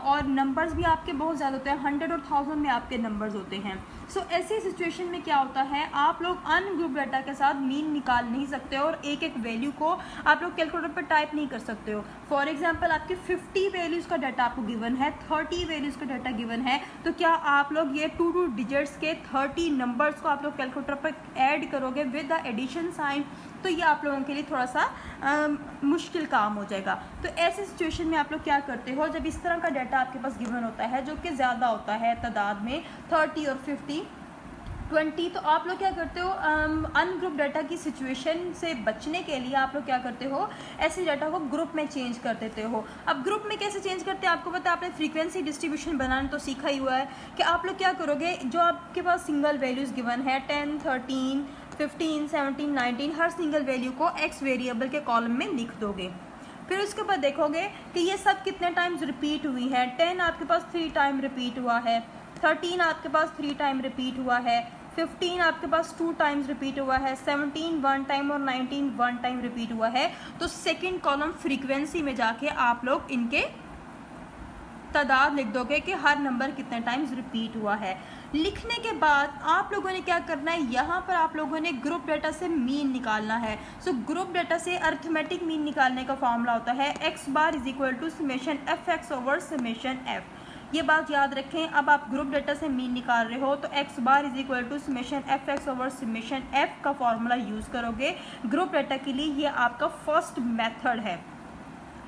और नंबर्स भी आपके बहुत ज़्यादा होते हैं, 100 और 1000 में आपके नंबर्स होते हैं। सो ऐसी सिचुएशन में क्या होता है, आप लोग अनग्रुप डाटा के साथ मीन निकाल नहीं सकते और एक एक वैल्यू को आप लोग कैलकुलेटर पर टाइप नहीं कर सकते हो। फॉर एग्जांपल आपके 50 वैल्यूज़ का डाटा आपको गिवन है, 30 वैल्यूज़ का डाटा गिवन है, तो क्या आप लोग ये 2 डिजिट्स के 30 नंबर्स को आप लोग कैलकुलेटर पर ऐड करोगे विद द एडिशन साइन, तो ये आप लोगों के लिए थोड़ा सा मुश्किल काम हो जाएगा। तो ऐसे सिचुएशन में आप लोग क्या करते हो, जब इस तरह का डाटा आपके पास गिवन होता है जो कि ज़्यादा होता है तादाद में 30 और 50 20, तो आप लोग क्या करते हो, अनग्रुप डाटा की सिचुएशन से बचने के लिए आप लोग क्या करते हो, ऐसे डाटा को ग्रुप में चेंज कर देते हो। अब ग्रुप में कैसे चेंज करते हैं, आपको पता है, आपने फ्रीक्वेंसी डिस्ट्रीब्यूशन बनाना तो सीखा ही हुआ है कि आप लोग क्या करोगे, जो आपके पास सिंगल वैल्यूज़ गिवन है 10 13 15 17 19, हर सिंगल वैल्यू को एक्स वेरिएबल के कॉलम में लिख दोगे। फिर उसके बाद देखोगे कि ये सब कितने टाइम्स रिपीट हुई है। 10 आपके पास 3 टाइम रिपीट हुआ है, 13 आपके पास 3 टाइम रिपीट हुआ है, 15 आपके पास 2 टाइम्स रिपीट हुआ है, 17 1 टाइम और 19 1 टाइम रिपीट हुआ है। तो सेकंड कॉलम फ्रीक्वेंसी में जाके आप लोग इनके तादाद लिख दोगे कि हर नंबर कितने टाइम्स रिपीट हुआ है। लिखने के बाद आप लोगों ने क्या करना है, यहाँ पर आप लोगों ने ग्रुप डाटा से मीन निकालना है। सो ग्रुप डाटा से अरिथमेटिक मीन निकालने का फॉर्मूला होता है x bar is equal to summation f x over summation f. ये बात याद रखें। अब आप ग्रुप डेटा से मीन निकाल रहे हो तो x bar is equal to summation f x over summation f का फॉर्मूला यूज़ करोगे ग्रुप डेटा के लिए। ये आपका फर्स्ट मेथड है,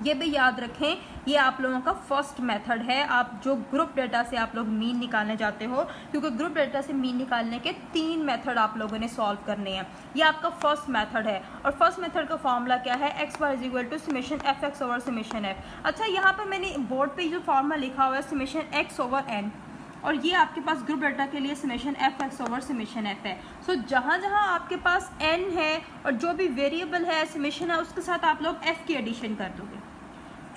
ये भी याद रखें, ये आप लोगों का फर्स्ट मेथड है। आप जो ग्रुप डेटा से आप लोग मीन निकालने जाते हो, क्योंकि ग्रुप डेटा से मीन निकालने के 3 मेथड आप लोगों ने सॉल्व करने हैं। ये आपका फर्स्ट मेथड है और फर्स्ट मेथड का फॉर्मूला क्या है, x bar is equal to summation f x over summation f. अच्छा, यहाँ पर मैंने बोर्ड पे जो फॉर्मूला लिखा हुआ है समेशन एक्स ओवर एन, और ये आपके पास ग्रुप डेटा के लिए summation f x over summation F है। सो जहाँ जहाँ आपके पास एन है और जो भी वेरिएबल है समेशन है उसके साथ आप लोग एफ की एडिशन कर दोगे।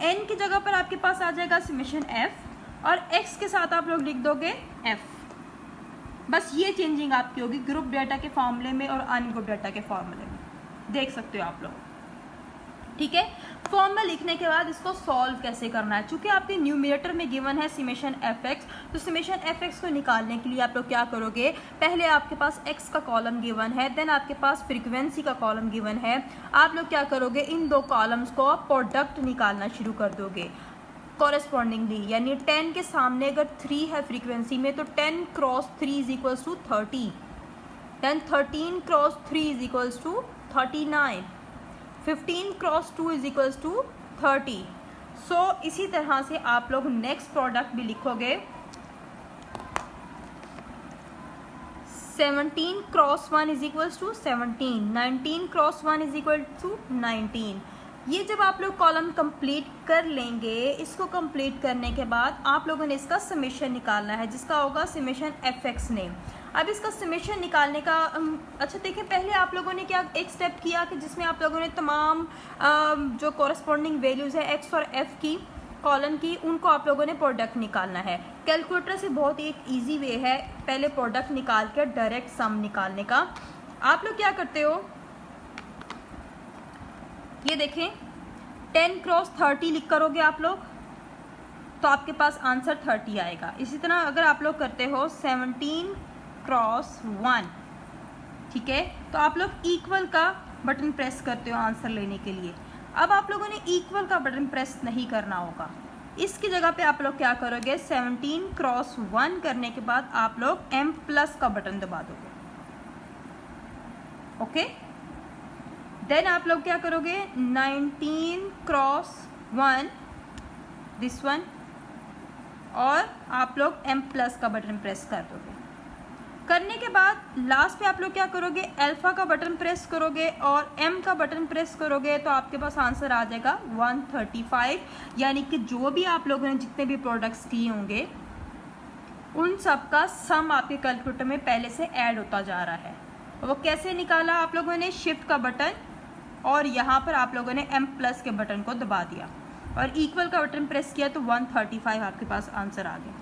एन की जगह पर आपके पास आ जाएगा समेशन एफ और एक्स के साथ आप लोग लिख दोगे एफ। बस ये चेंजिंग आपकी होगी ग्रुप डेटा के फॉर्मूले में और अन ग्रुप डेटा के फॉर्मूले में, देख सकते हो आप लोग। ठीक है, फॉर्मूला लिखने के बाद इसको सॉल्व कैसे करना है। चूंकि आपके न्यूमरेटर में गिवन है समेशन एफ एक्स, तो समेशन एफ एक्स को निकालने के लिए आप लोग क्या करोगे, पहले आपके पास एक्स का कॉलम गिवन है, देन आपके पास फ्रीक्वेंसी का कॉलम गिवन है। आप लोग क्या करोगे, इन 2 कॉलम्स को प्रोडक्ट निकालना शुरू कर दोगे कॉरेस्पॉन्डिंगली। यानी 10 के सामने अगर 3 है फ्रीक्वेंसी में तो 10 cross 3 is equals to 30, then 13 cross 3 is equals to 39, 15 cross 2 is equals to 30। So इसी तरह से आप लोग नेक्स्ट प्रोडक्ट भी लिखोगे, 17 cross 1 is equals to 17, 19 cross 1 is equal to 19। ये जब आप लोग कॉलम कंप्लीट कर लेंगे, इसको कंप्लीट करने के बाद आप लोगों ने इसका समेशन निकालना है जिसका होगा समेशन एफ एक्स ने। अब इसका समेशन निकालने का अच्छा देखिए, पहले आप लोगों ने क्या एक स्टेप किया कि जिसमें आप लोगों ने तमाम जो कॉरेस्पॉन्डिंग वैल्यूज़ है एक्स और एफ की कॉलम की, उनको आप लोगों ने प्रोडक्ट निकालना है। कैलकुलेटर से बहुत ही एक ईजी वे है पहले प्रोडक्ट निकाल कर डायरेक्ट सम निकालने का। आप लोग क्या करते हो, ये देखें 10 क्रॉस 30 लिख करोगे आप लोग तो आपके पास आंसर 30 आएगा। इसी तरह अगर आप लोग करते हो 17 क्रॉस 1, ठीक है, तो आप लोग इक्वल का बटन प्रेस करते हो आंसर लेने के लिए। अब आप लोगों ने इक्वल का बटन प्रेस नहीं करना होगा, इसकी जगह पे आप लोग क्या करोगे, 17 क्रॉस 1 करने के बाद आप लोग m प्लस का बटन दबा दोगे। ओके, देन आप लोग क्या करोगे, 19 क्रॉस 1 दिस वन, और आप लोग m प्लस का बटन प्रेस कर दोगे। करने के बाद लास्ट पे आप लोग क्या करोगे, अल्फा का बटन प्रेस करोगे और m का बटन प्रेस करोगे तो आपके पास आंसर आ जाएगा 135। यानी कि जो भी आप लोगों ने जितने भी प्रोडक्ट्स किए होंगे उन सब का सम आपके कैलकुलेटर में पहले से ऐड होता जा रहा है। वो कैसे निकाला, आप लोगों ने शिफ्ट का बटन और यहाँ पर आप लोगों ने m प्लस के बटन को दबा दिया और इक्वल का बटन प्रेस किया तो 135 आपके पास आंसर आ गया।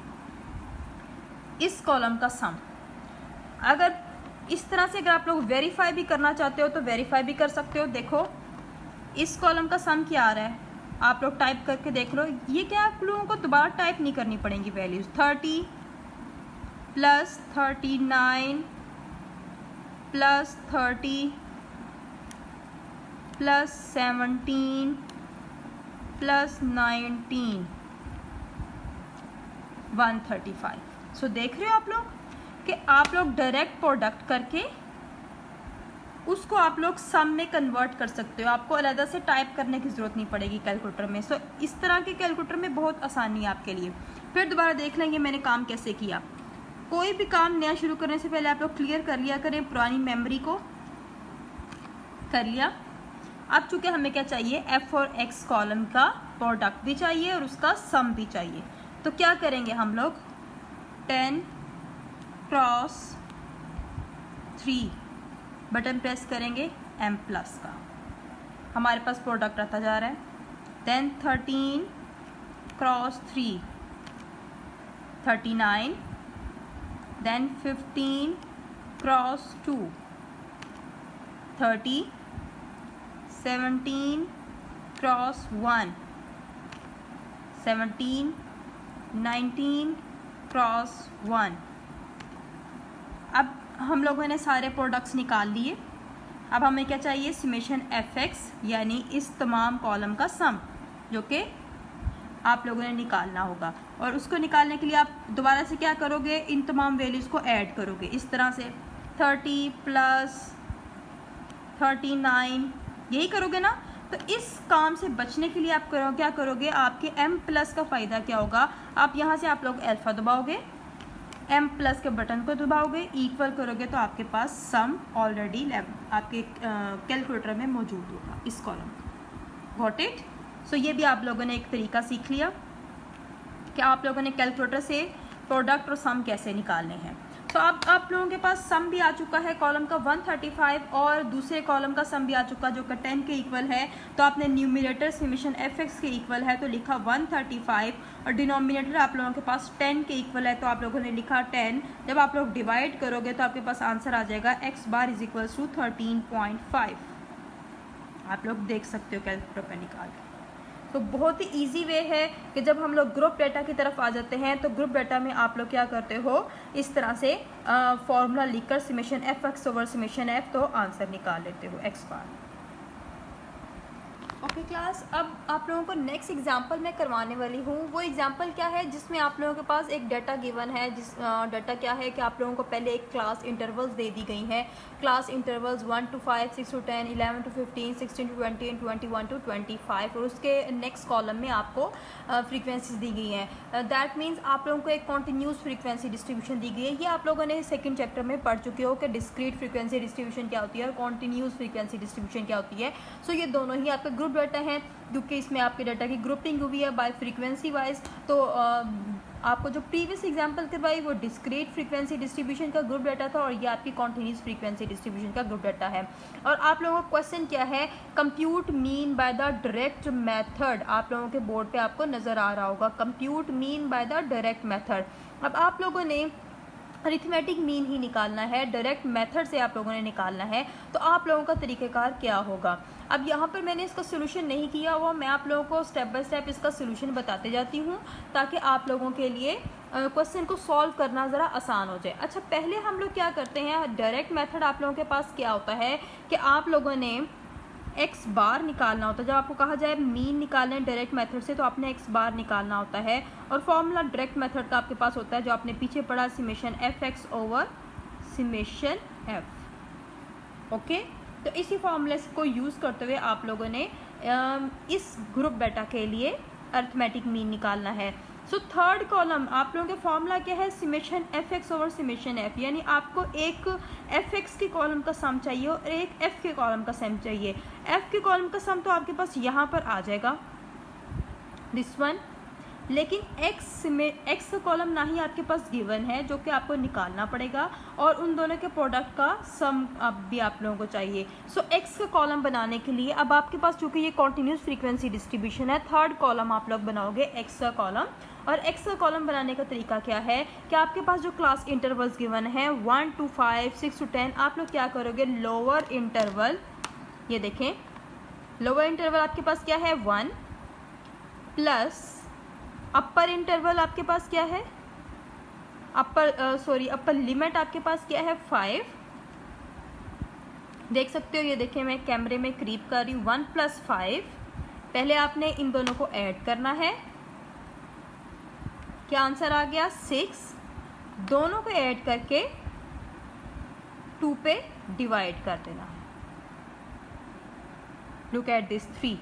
इस कॉलम का सम अगर इस तरह से अगर आप लोग वेरीफाई भी करना चाहते हो तो वेरीफाई भी कर सकते हो। देखो इस कॉलम का सम क्या आ रहा है, आप लोग टाइप करके देख लो। ये क्या आप लोगों को दोबारा टाइप नहीं करनी पड़ेंगी values, 30 plus 39 plus 30 plus 17 plus 19 135। सो देख रहे हो आप लोग कि आप लोग डायरेक्ट प्रोडक्ट करके उसको आप लोग सम में कन्वर्ट कर सकते हो, आपको अलग से टाइप करने की ज़रूरत नहीं पड़ेगी कैलकुलेटर में। सो इस तरह के कैलकुलेटर में बहुत आसानी है आपके लिए। फिर दोबारा देख लेंगे मैंने काम कैसे किया। कोई भी काम नया शुरू करने से पहले आप लोग क्लियर कर लिया करें, पुरानी मेमोरी को कर लिया। अब चूँकि हमें क्या चाहिए, एफ और एक्स कॉलम का प्रोडक्ट भी चाहिए और उसका सम भी चाहिए। तो क्या करेंगे हम लोग, 10 क्रॉस 3 बटन प्रेस करेंगे m प्लस का, हमारे पास प्रोडक्ट आता जा रहा है। Then 13 cross 3 39, then 15 cross 2 30, 17 cross 1 17, 19 cross 1। अब हम लोगों ने सारे प्रोडक्ट्स निकाल लिए। अब हमें क्या चाहिए, समेशन एफ एक्स यानी इस तमाम कॉलम का सम, जो कि आप लोगों ने निकालना होगा। और उसको निकालने के लिए आप दोबारा से क्या करोगे, इन तमाम वैल्यूज़ को ऐड करोगे इस तरह से 30 + 39 यही करोगे ना। तो इस काम से बचने के लिए आप क्या करोगे, आपके m+ का फ़ायदा क्या होगा, आप यहाँ से आप लोग अल्फ़ा दबाओगे, m+ के बटन को दबाओगे, इक्वल करोगे तो आपके पास सम ऑलरेडी आपके कैलकुलेटर में मौजूद होगा इस कॉलम। Got it. सो ये भी आप लोगों ने एक तरीका सीख लिया कि आप लोगों ने कैलकुलेटर से प्रोडक्ट और सम कैसे निकालने हैं। तो अब आप लोगों के पास सम भी आ चुका है कॉलम का 135 और दूसरे कॉलम का सम भी आ चुका जो कि 10 के इक्वल है। तो आपने न्यूमिनेटर समेशन fx के इक्वल है तो लिखा 135 और डिनोमिनेटर आप लोगों के पास 10 के इक्वल है तो आप लोगों ने लिखा 10। जब आप लोग डिवाइड करोगे तो आपके पास आंसर आ जाएगा x बार = 13.5। आप लोग देख सकते हो कैलकुलेटर पर निकाल के। तो बहुत ही इजी वे है कि जब हम लोग ग्रुप डाटा की तरफ आ जाते हैं तो ग्रुप डाटा में आप लोग क्या करते हो, इस तरह से फॉर्मूला लिखकर समेशन fx/समेशन f तो आंसर निकाल लेते हो x बार। ओके क्लास, अब आप लोगों को नेक्स्ट एग्जांपल मैं करवाने वाली हूँ। वो एग्जांपल क्या है जिसमें आप लोगों के पास एक डाटा गिवन है, जिस डाटा क्या है कि आप लोगों को पहले एक क्लास इंटरवल्स दे दी गई हैं। Class intervals 1 to 5, 6 to 10, 11 to 15, 16 to 20 and 21 to 25 और उसके नेक्स्ट कॉलम में आपको फ्रीक्वेंसीज दी गई हैं। दैट मीन्स आप लोगों को एक कॉन्टीन्यूस फ्रीक्वेंसी डिस्ट्रीब्यूशन दी गई है। ये आप लोगों ने सेकेंड चैप्टर में पढ़ चुके हो कि डिस्क्रीट फ्रीक्वेंसी डिस्ट्रीब्यूशन क्या होती है और कॉन्टीन्यूस फ्रीक्वेंसी डिस्ट्रीब्यूशन क्या होती है। सो ये दोनों ही आपके ग्रुप डाटा हैं क्योंकि इसमें आपके डाटा की ग्रुपिंग हुई है बाय फ्रीक्वेंसी वाइज। तो आपको जो प्रीवियस एग्जांपल करवाई वो डिस्क्रीट फ्रीक्वेंसी डिस्ट्रीब्यूशन का ग्रुप डाटा था और ये आपकी कॉन्टीन्यूस फ्रीक्वेंसी डिस्ट्रीब्यूशन का ग्रुप डाटा है। और आप लोगों का क्वेश्चन क्या है, compute mean by the direct method. आप लोगों के बोर्ड पे आपको नज़र आ रहा होगा compute mean by the direct method. अब आप लोगों ने अरिथमेटिक मीन ही निकालना है, डायरेक्ट मेथड से आप लोगों ने निकालना है। तो आप लोगों का तरीक़ेकार क्या होगा, अब यहाँ पर मैंने इसका सोल्यूशन नहीं किया हुआ, मैं आप लोगों को स्टेप बाय स्टेप इसका सोल्यूशन बताते जाती हूँ ताकि आप लोगों के लिए क्वेश्चन को सॉल्व करना ज़रा आसान हो जाए। अच्छा, पहले हम लोग क्या करते हैं, डायरेक्ट मेथड आप लोगों के पास क्या होता है कि आप लोगों ने x बार निकालना होता है। जब आपको कहा जाए मीन निकालना डायरेक्ट मेथड से तो आपने x बार निकालना होता है और फॉर्मूला डायरेक्ट मेथड का आपके पास होता है जो आपने पीछे पढ़ा, समेशन fx/समेशन f। ओके, तो इसी फॉर्मूले को यूज़ करते हुए आप लोगों ने इस ग्रुप डाटा के लिए अरिथमेटिक मीन निकालना है। सो थर्ड कॉलम आप लोगों के फॉर्मूला क्या है, समेशन fx/समेशन f, यानी आपको एक fx के कॉलम का सम चाहिए और एक f के कॉलम का सम चाहिए। f के कॉलम का सम तो आपके पास यहाँ पर आ जाएगा दिस वन, लेकिन x का कॉलम ना ही आपके पास गिवन है जो कि आपको निकालना पड़ेगा और उन दोनों के प्रोडक्ट का सम अब भी आप लोगों को चाहिए। सो x का कॉलम बनाने के लिए अब आपके पास चूँकि ये कॉन्टीन्यूस फ्रीक्वेंसी डिस्ट्रीब्यूशन है, थर्ड कॉलम आप लोग बनाओगे x का कॉलम। और x का कॉलम बनाने का तरीका क्या है कि आपके पास जो क्लास इंटरवल्स गिवन है 1 to 5, 6 to 10, आप लोग क्या करोगे, लोअर इंटरवल, ये देखें लोअर इंटरवल आपके पास क्या है 1 प्लस अपर इंटरवल आपके पास क्या है, अपर लिमिट आपके पास क्या है 5। देख सकते हो, ये देखें मैं कैमरे में क्रीप कर रही हूँ, 1 + 5। पहले आपने इन दोनों को ऐड करना है, क्या आंसर आ गया 6। दोनों को ऐड करके 2 पे डिवाइड कर देना है। Look at this 3।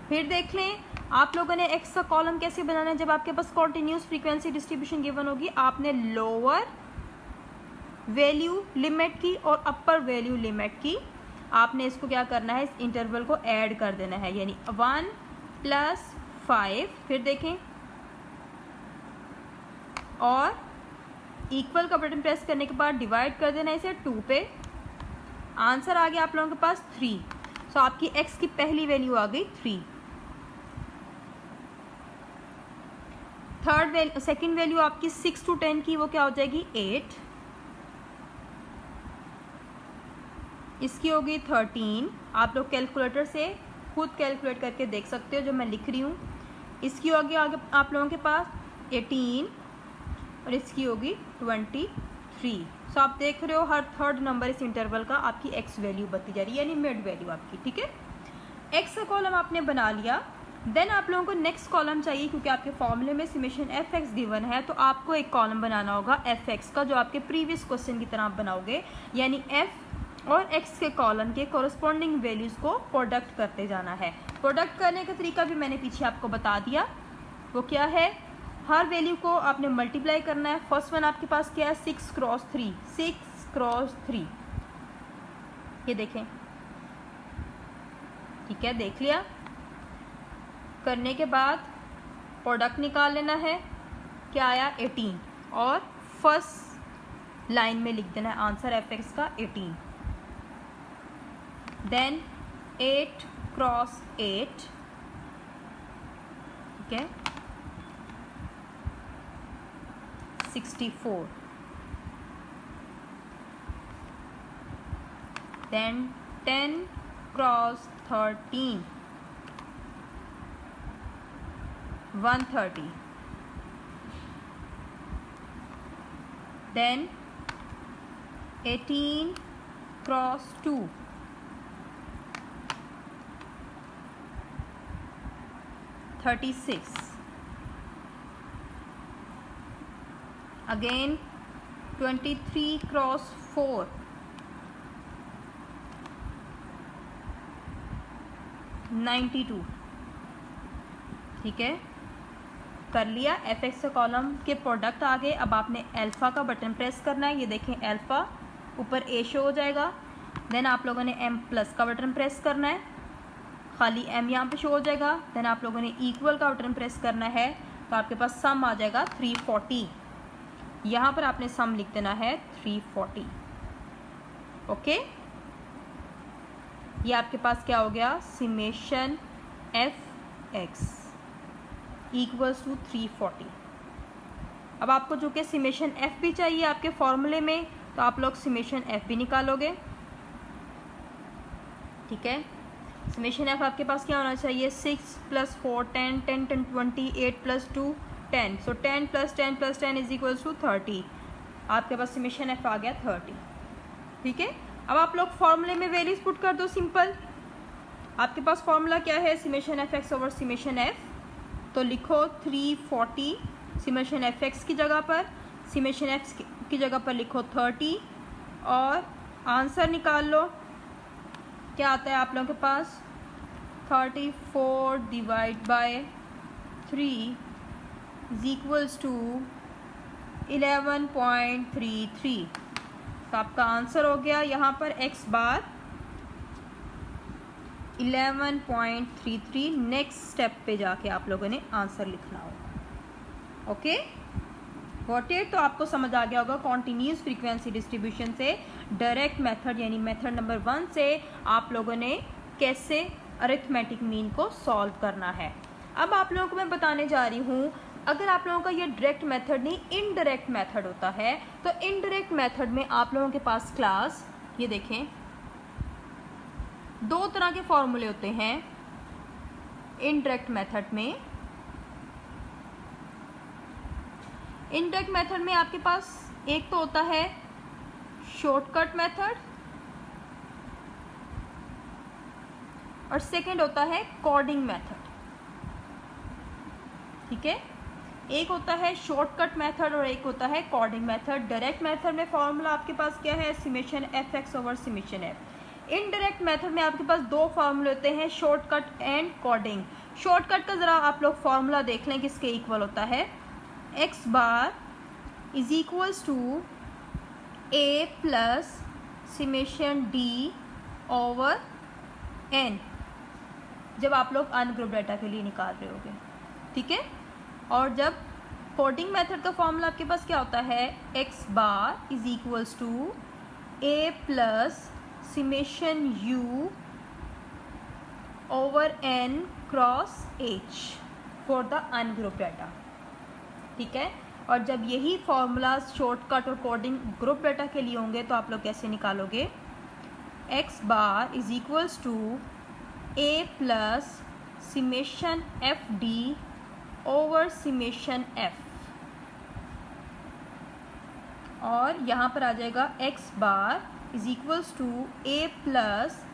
फिर देख लें आप लोगों ने x का कॉलम कैसे बनाना है। जब आपके पास कॉन्टिन्यूस फ्रीक्वेंसी डिस्ट्रीब्यूशन गिवन होगी, आपने लोअर वैल्यू लिमिट की और अपर वैल्यू लिमिट की, आपने इसको क्या करना है, इस इंटरवल को ऐड कर देना है, यानी 1 + 5। फिर देखें और इक्वल का बटन प्रेस करने के बाद डिवाइड कर देना है इसे 2 पे। आंसर आ गया आप लोगों के पास 3। सो आपकी x की पहली वैल्यू आ गई 3। सेकंड वैल्यू आपकी 6 to 10 की वो क्या हो जाएगी 8। इसकी होगी 13। आप लोग कैलकुलेटर से खुद कैलकुलेट करके देख सकते हो जो मैं लिख रही हूँ। इसकी होगी आगे आप लोगों के पास 18 और इसकी होगी 23। सो आप देख रहे हो हर थर्ड नंबर इस इंटरवल का आपकी x वैल्यू बनती जा रही है, यानी मिड वैल्यू आपकी, ठीक है। x का कॉलम आपने बना लिया। देन आप लोगों को नेक्स्ट कॉलम चाहिए, क्योंकि आपके फॉर्मूले में समेशन एफ एक्स गिवन है, तो आपको एक कॉलम बनाना होगा एफ एक्स का, जो आपके प्रीवियस क्वेश्चन की तरह आप बनाओगे, यानी एफ और एक्स के कॉलम के कोरस्पॉन्डिंग वैल्यूज़ को प्रोडक्ट करते जाना है। प्रोडक्ट करने का तरीका भी मैंने पीछे आपको बता दिया। वो क्या है, हर वैल्यू को आपने मल्टीप्लाई करना है। फर्स्ट वन आपके पास क्या है, 6 क्रॉस 3, 6 क्रॉस 3, ये देखें, ठीक है, देख लिया। करने के बाद प्रोडक्ट निकाल लेना है, क्या आया 18, और फर्स्ट लाइन में लिख देना है आंसर एफ एक्स का 18। देन 8 क्रॉस 8, ठीक है, 64। Then 10 cross 13, 130। Then 18 cross 2, 36। Again 23 cross 4, 92, ठीक है, कर लिया। एफ एक्स कॉलम के प्रोडक्ट आ गए। अब आपने अल्फ़ा का बटन प्रेस करना है, ये देखें अल्फ़ा, ऊपर ए शो हो जाएगा। देन आप लोगों ने एम प्लस का बटन प्रेस करना है, खाली एम यहाँ पे शो हो जाएगा। देन आप लोगों ने इक्वल का बटन प्रेस करना है, तो आपके पास सम आ जाएगा 340। यहाँ पर आपने सम लिख देना है 340, ओके। ये आपके पास क्या हो गया, summation f x equals to 340। अब आपको जो कि समेशन एफ भी चाहिए आपके फॉर्मूले में, तो आप लोग समेशन एफ भी निकालोगे, ठीक है। समेशन एफ आपके पास क्या होना चाहिए, 6 + 4 10, 10 10 20, 8 + 2 10, सो 10 + 10 + 10 इज इक्वल्स टू 30। आपके पास समेशन एफ आ गया 30, ठीक है। अब आप लोग फॉर्मूले में वैल्यूज पुट कर दो, सिंपल। आपके पास फॉर्मूला क्या है, summation f x over summation F, तो लिखो 340 समेशन एफ एक्स की जगह पर, समेशन एफ की जगह पर लिखो 30, और आंसर निकाल लो। क्या आता है आप लोगों के पास, 34 divide by 3 is equals to 11.33। तो आपका आंसर हो गया यहाँ पर एक्स बार 11.33। नेक्स्ट स्टेप पे जाके आप लोगों ने आंसर लिखना होगा, ओके। Got it. तो आपको समझ आ गया होगा कॉन्टिन्यूस फ्रीक्वेंसी डिस्ट्रीब्यूशन से डायरेक्ट मेथड यानी मेथड नंबर 1 से आप लोगों ने कैसे अरिथमेटिक मीन को सॉल्व करना है। अब आप लोगों को मैं बताने जा रही हूँ, अगर आप लोगों का ये डायरेक्ट मेथड नहीं इनडायरेक्ट मेथड होता है, तो इनडायरेक्ट मेथड में आप लोगों के पास क्लास, ये देखें, 2 तरह के फॉर्मूले होते हैं इनडायरेक्ट मेथड में। इनडायरेक्ट मेथड में आपके पास एक तो होता है शॉर्टकट मेथड, और सेकंड होता है कोडिंग मेथड, ठीक है। एक होता है शॉर्टकट मेथड और एक होता है कोडिंग मेथड। डायरेक्ट मेथड में फॉर्मूला आपके पास क्या है, summation f x over summation F. Indirect method में आपके पास 2 फार्मूले होते हैं, शॉर्टकट एंड कोडिंग। शॉर्टकट का ज़रा आप लोग फार्मूला देख लें किसके इक्वल होता है, x bar is equals to a plus summation d over n, जब आप लोग अनग्रुप डाटा के लिए निकाल रहे होगे, ठीक है। और जब कोडिंग मेथड का फॉर्मूला आपके पास क्या होता है, x bar is equals to a plus summation u over n cross h for the ungroup data, ठीक है। और जब यही फॉर्मूला शॉर्टकट और कोडिंग ग्रुप डाटा के लिए होंगे, तो आप लोग कैसे निकालोगे, x bar is equals to a plus summation f d over summation f, और यहाँ पर आ जाएगा x bar is equals to a plus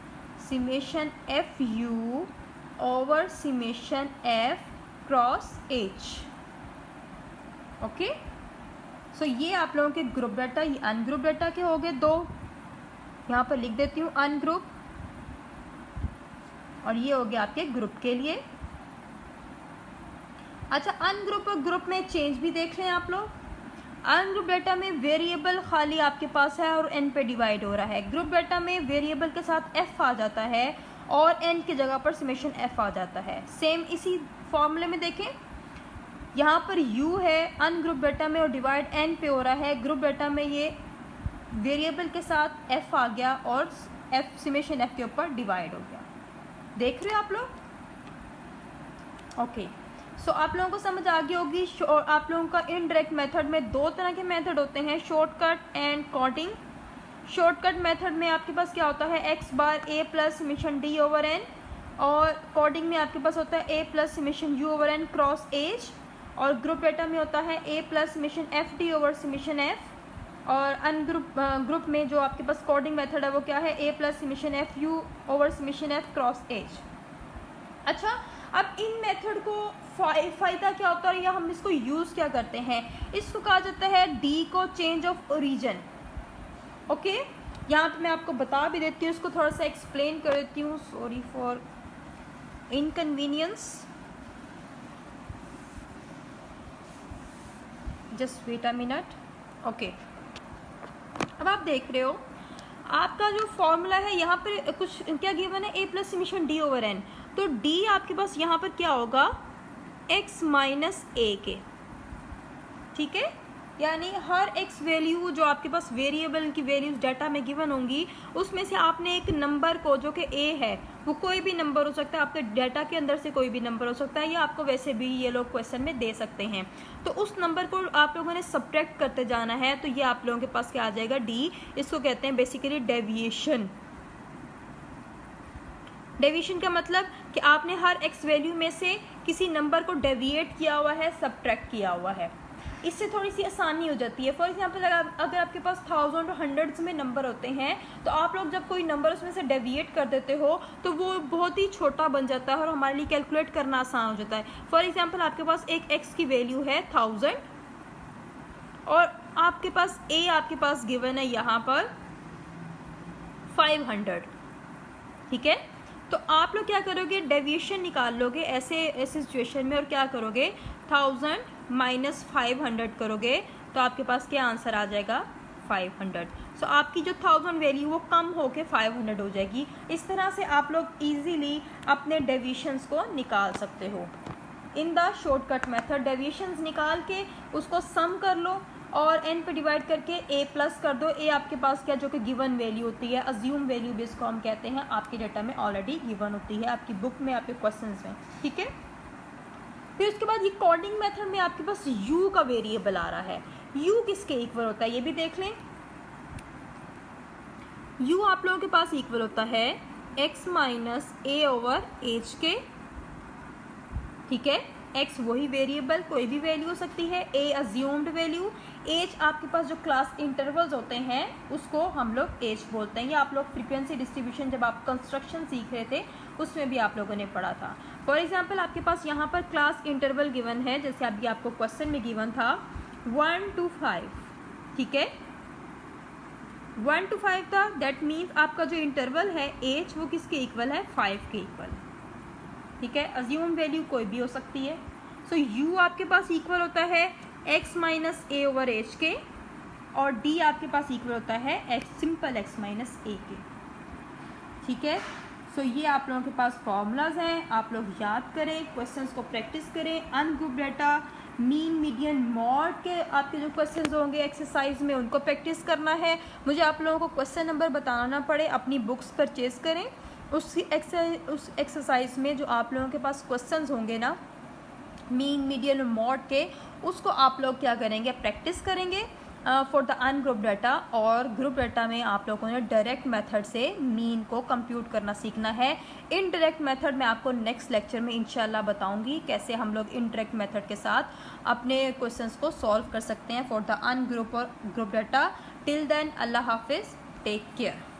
summation f u over summation F cross H. Okay, सो ये आप लोगों के ग्रुप डाटा, ये अनग्रुप डाटा के हो गए दो, यहाँ पर लिख देती हूँ अनग्रुप, और ये हो गया आपके ग्रुप के लिए। अच्छा, अनग्रुप और ग्रुप में चेंज भी देख लें आप लोग। अनग्रुप डाटा में वेरिएबल खाली आपके पास है और एन पे डिवाइड हो रहा है। ग्रुप डाटा में वेरिएबल के साथ एफ आ जाता है और एन की जगह पर समेशन एफ आ जाता है। सेम इसी फॉर्मूले में देखें, यहाँ पर u है अनग्रुप डाटा में और डिवाइड n पे हो रहा है। ग्रुप डाटा में ये वेरिएबल के साथ f आ गया और f समेशन f के ऊपर डिवाइड हो गया। देख रहे हो आप लोग? ओके, सो आप लोगों को समझ आ गई होगी। आप लोगों का इनडायरेक्ट मेथड में दो तरह के मेथड होते हैं, shortcut and coding. Shortcut method में आपके पास क्या होता है, x bar a plus summation d over n, और कोडिंग में आपके पास होता है a plus summation u over n cross h, और ग्रुप डाटा में होता है a plus summation f d over summation f, और ग्रुप में जो आपके पास कोडिंग मेथड है वो क्या है, a plus summation f u over summation F cross H. अच्छा, अब इन मेथड को फ़ायदा क्या होता है या हम इसको यूज़ क्या करते हैं, इसको कहा जाता है डी को चेंज ऑफ ओरिजिन। ओके, यहाँ पे मैं आपको बता भी देती हूँ, इसको थोड़ा सा एक्सप्लेन कर देती हूँ, sorry for inconvenience, just wait a minute. Okay, अब आप देख रहे हो आपका जो फॉर्मूला है यहाँ पर कुछ क्या गिवन है, a plus summation d over n, तो d आपके पास यहाँ पर क्या होगा, x माइनस a के, ठीक है। यानी हर x वैल्यू जो आपके पास वेरिएबल की वैल्यूज डाटा में गिवन होंगी, उसमें से आपने एक नंबर को, जो कि a है, वो कोई भी नंबर हो सकता है, आपके डाटा के अंदर से कोई भी नंबर हो सकता है, या आपको वैसे भी ये लोग क्वेश्चन में दे सकते हैं, तो उस नंबर को आप लोगों ने सब्ट्रैक्ट करते जाना है। तो ये आप लोगों के पास क्या आ जाएगा, d। इसको कहते हैं बेसिकली डेविएशन। डेविएशन का मतलब कि आपने हर x वैल्यू में से किसी नंबर को डेविएट किया हुआ है, सब्ट्रैक्ट किया हुआ है। इससे थोड़ी सी आसानी हो जाती है। फॉर एग्जांपल अगर आपके पास 1000 और हंड्रेड्स में नंबर होते हैं, तो आप लोग जब कोई नंबर उसमें से डेविएट कर देते हो तो वो बहुत ही छोटा बन जाता है और हमारे लिए कैलकुलेट करना आसान हो जाता है। फॉर एग्जांपल आपके पास एक x की वैल्यू है 1000 और आपके पास a आपके पास गिवन है यहाँ पर 500, ठीक है। तो आप लोग क्या करोगे, डेविएशन निकाल लोगे ऐसे सिचुएशन में, और क्या करोगे, 1000 माइनस 500 करोगे, तो आपके पास क्या आंसर आ जाएगा, 500। सो आपकी जो 1000 वैल्यू वो कम होके 500 हो जाएगी। इस तरह से आप लोग इजीली अपने डेविएशंस को निकाल सकते हो। In the shortcut method deviations निकाल के उसको सम कर लो और n पे डिवाइड करके a प्लस कर दो। a आपके पास क्या, जो कि गिवन वैल्यू होती है, अज्यूम वैल्यू भी इसको हम कहते हैं, आपके डाटा में ऑलरेडी गिवन होती है, आपकी बुक में, आपके क्वेश्चंस में, ठीक है। फिर उसके बाद ये कोडिंग मेथड में आपके पास u का वेरिएबल आ रहा है। u किसके इक्वल होता है ये भी देख लें। u आप लोगों के पास इक्वल होता है x minus a over h के, ठीक है। x वही वेरिएबल, कोई भी वैल्यू हो सकती है, a अज्यूम्ड वैल्यू, h आपके पास जो क्लास इंटरवल्स होते हैं उसको हम लोग h बोलते हैं। या आप लोग फ्रीक्वेंसी डिस्ट्रीब्यूशन जब आप कंस्ट्रक्शन सीख रहे थे उसमें भी आप लोगों ने पढ़ा था। फॉर एग्जांपल आपके पास यहाँ पर क्लास इंटरवल गिवन है, जैसे अभी आपको क्वेश्चन में गिवन था 1 to 5, ठीक है। 1 to 5 था, दैट मीन्स आपका जो इंटरवल है h वो किसके इक्वल है, 5 के इक्वल, ठीक है। अज्यूम वैल्यू कोई भी हो सकती है। सो u आपके पास इक्वल होता है x minus a over h के, और d आपके पास इक्वल होता है x simple x minus a के, ठीक है। सो ये आप लोगों के पास फॉर्मूलाज हैं, आप लोग याद करें, क्वेश्चंस को प्रैक्टिस करें। Ungroup data, mean, median, mod के आपके जो क्वेश्चंस होंगे एक्सरसाइज में उनको प्रैक्टिस करना है। मुझे आप लोगों को क्वेश्चन नंबर बताना पड़े, अपनी बुक्स परचेज उस एक्सरसाइज में जो आप लोगों के पास क्वेश्चंस होंगे ना, मीन, मीडियन और मॉड के, उसको आप लोग क्या करेंगे, प्रैक्टिस करेंगे फॉर द अनग्रुप डाटा। और ग्रुप डाटा में आप लोगों ने डायरेक्ट मेथड से मीन को कंप्यूट करना सीखना है। इनडायरेक्ट मेथड में आपको नेक्स्ट लेक्चर में इंशाल्लाह बताऊंगी कैसे हम लोग इनडायरेक्ट मेथड के साथ अपने क्वेश्चंस को सॉल्व कर सकते हैं फॉर द अनग्रुप और ग्रुप डाटा। टिल देन, अल्लाह हाफिज़, टेक केयर।